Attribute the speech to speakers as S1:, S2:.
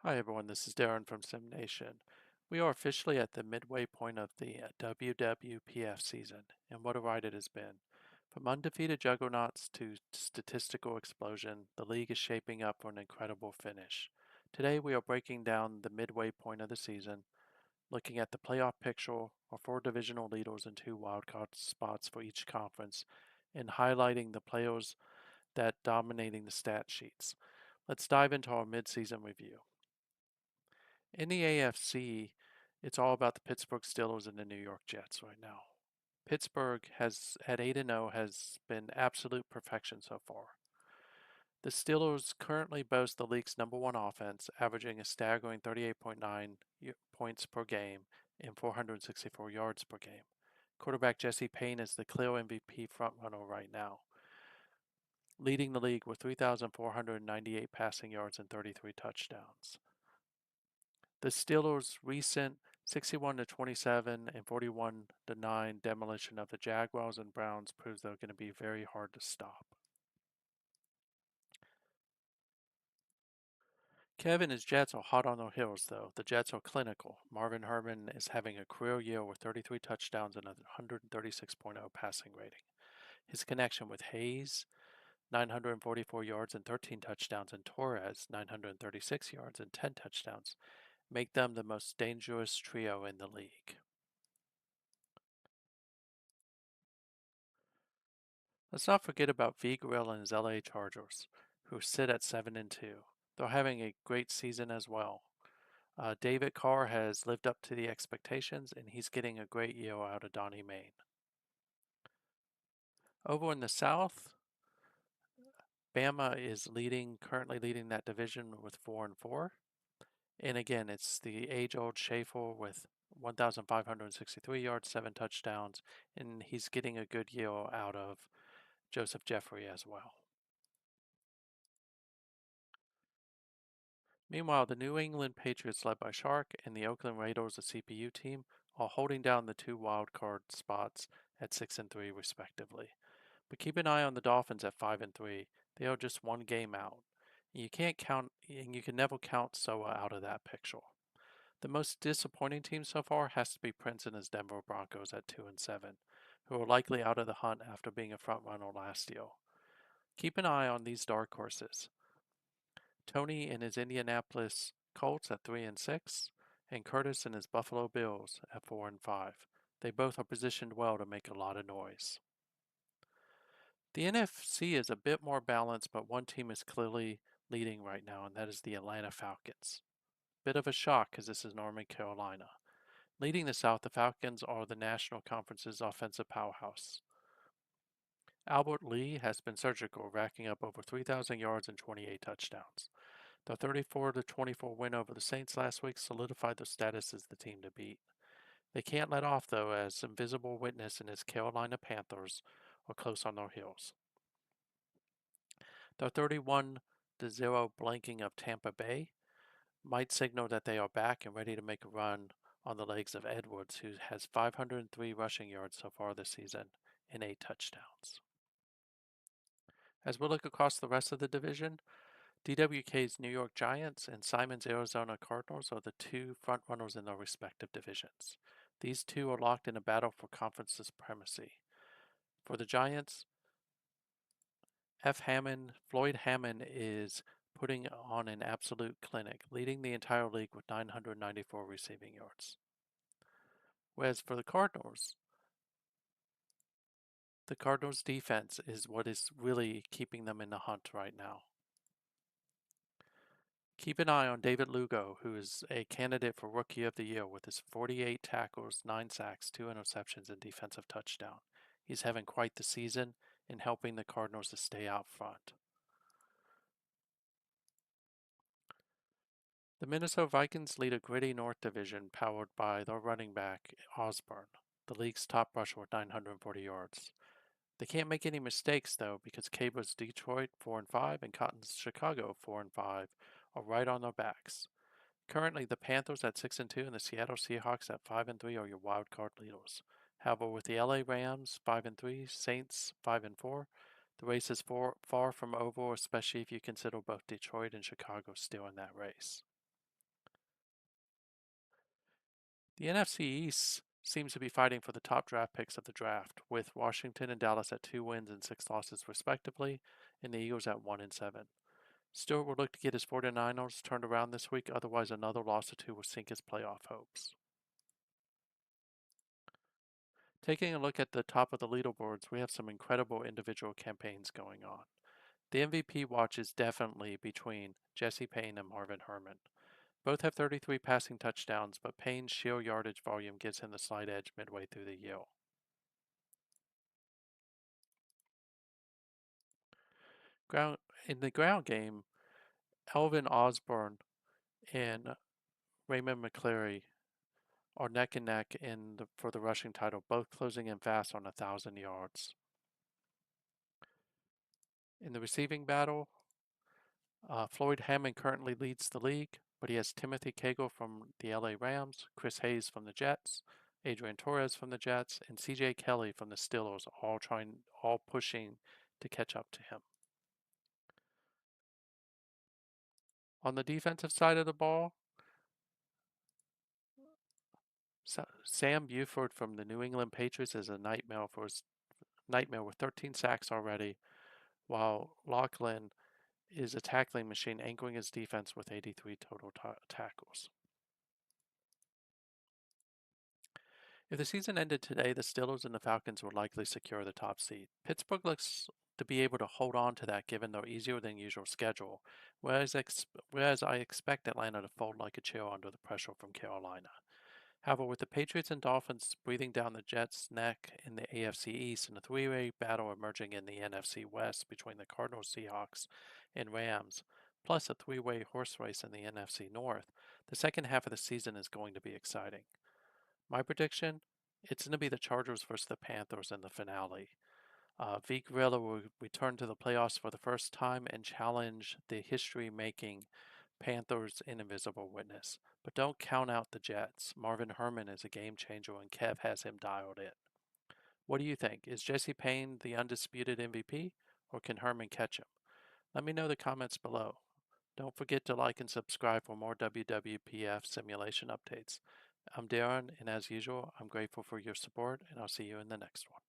S1: Hi everyone, this is Darren from SimNation. We are officially at the midway point of the WWPF season, and what a ride it has been. From undefeated juggernauts to statistical explosion, the league is shaping up for an incredible finish. Today we are breaking down the midway point of the season, looking at the playoff picture, our four divisional leaders and two wildcard spots for each conference, and highlighting the players that dominating the stat sheets. Let's dive into our midseason review. In the AFC, it's all about the Pittsburgh Steelers and the New York Jets right now. Pittsburgh has at 8-0 has been absolute perfection so far. The Steelers currently boast the league's number one offense, averaging a staggering 38.9 points per game and 464 yards per game. Quarterback Jesse Paine is the clear MVP frontrunner right now, leading the league with 3,498 passing yards and 33 touchdowns. The Steelers' recent 61-27 and 41-9 demolition of the Jaguars and Browns proves they're going to be very hard to stop. Kevin and his Jets are hot on their heels, though. The Jets are clinical. Marvin Herman is having a career year with 33 touchdowns and a 136.0 passing rating. His connection with Hayes, 944 yards and 13 touchdowns, and Torres, 936 yards and 10 touchdowns, make them the most dangerous trio in the league. Let's not forget about V. Grill and his LA Chargers, who sit at 7-2. They're having a great season as well. David Carr has lived up to the expectations, and he's getting a great year out of Donnie Main. Over in the South, Bama is currently leading that division with 4-4. And again, it's the age-old Schaefer with 1,563 yards, 7 touchdowns, and he's getting a good year out of Joseph Jeffrey as well. Meanwhile, the New England Patriots, led by Shark, and the Oakland Raiders, the CPU team, are holding down the two wildcard spots at 6-3 respectively. But keep an eye on the Dolphins at 5-3. They are just one game out. You can't count, and you can never count Soa out of that picture. The most disappointing team so far has to be Prince and his Denver Broncos at 2-7, who are likely out of the hunt after being a front runner last year. Keep an eye on these dark horses. Tony and his Indianapolis Colts at 3-6, and Curtis and his Buffalo Bills at 4-5. They both are positioned well to make a lot of noise. The NFC is a bit more balanced, but one team is clearly leading right now, and that is the Atlanta Falcons. Bit of a shock because this is Northern Carolina. Leading the South, the Falcons are the National Conference's offensive powerhouse. Albert Lee has been surgical, racking up over 3,000 yards and 28 touchdowns. The 34-24 win over the Saints last week solidified their status as the team to beat. They can't let off, though, as Invisible Witness and his Carolina Panthers are close on their heels. The 31-0 blanking of Tampa Bay might signal that they are back and ready to make a run on the legs of Edwards, who has 503 rushing yards so far this season and 8 touchdowns. As we look across the rest of the division, DWK's New York Giants and Simon's Arizona Cardinals are the two frontrunners in their respective divisions. These two are locked in a battle for conference supremacy. For the Giants, Floyd Hammond is putting on an absolute clinic, leading the entire league with 994 receiving yards. Whereas for the Cardinals defense is what is really keeping them in the hunt right now. Keep an eye on David Lugo, who is a candidate for Rookie of the Year with his 48 tackles, 9 sacks, 2 interceptions, and defensive touchdown. He's having quite the season in helping the Cardinals to stay out front. The Minnesota Vikings lead a gritty North Division powered by their running back, Osborne, the league's top rusher with 940 yards. They can't make any mistakes, though, because Cable's Detroit 4-5 and Cotton's Chicago 4-5 are right on their backs. Currently, the Panthers at 6-2 and the Seattle Seahawks at 5-3 are your wild card leaders. However, with the LA Rams 5-3, Saints 5-4, the race is far from over, especially if you consider both Detroit and Chicago still in that race. The NFC East seems to be fighting for the top draft picks of the draft, with Washington and Dallas at 2 wins and 6 losses respectively, and the Eagles at 1 and 7. Stewart will look to get his 49ers turned around this week, otherwise another loss or two will sink his playoff hopes. Taking a look at the top of the leaderboards, we have some incredible individual campaigns going on. The MVP watch is definitely between Jesse Paine and Marvin Herman. Both have 33 passing touchdowns, but Payne's sheer yardage volume gives him the slight edge midway through the year. In the ground game, Elvin Osborne and Raymond McCleary are neck and neck for the rushing title, both closing in fast on 1,000 yards. In the receiving battle, Floyd Hammond currently leads the league, but he has Timothy Cagle from the LA Rams, Chris Hayes from the Jets, Adrian Torres from the Jets, and CJ Kelly from the Steelers, all pushing to catch up to him. On the defensive side of the ball, Sam Buford from the New England Patriots is a nightmare with 13 sacks already, while Lachlan is a tackling machine, anchoring his defense with 83 total tackles. If the season ended today, the Steelers and the Falcons would likely secure the top seed. Pittsburgh looks to be able to hold on to that given their easier than usual schedule, whereas I expect Atlanta to fold like a chair under the pressure from Carolina. However, with the Patriots and Dolphins breathing down the Jets' neck in the AFC East and a three-way battle emerging in the NFC West between the Cardinals, Seahawks, and Rams, plus a three-way horse race in the NFC North, the second half of the season is going to be exciting. My prediction? It's going to be the Chargers versus the Panthers in the finale. V. Gorilla will return to the playoffs for the first time and challenge the history-making Panthers in Invisible Witness. But don't count out the Jets. Marvin Herman is a game changer and Kev has him dialed in. What do you think? Is Jesse Paine the undisputed MVP or can Herman catch him? Let me know in the comments below. Don't forget to like and subscribe for more WWPF simulation updates. I'm Darren, and as usual, I'm grateful for your support, and I'll see you in the next one.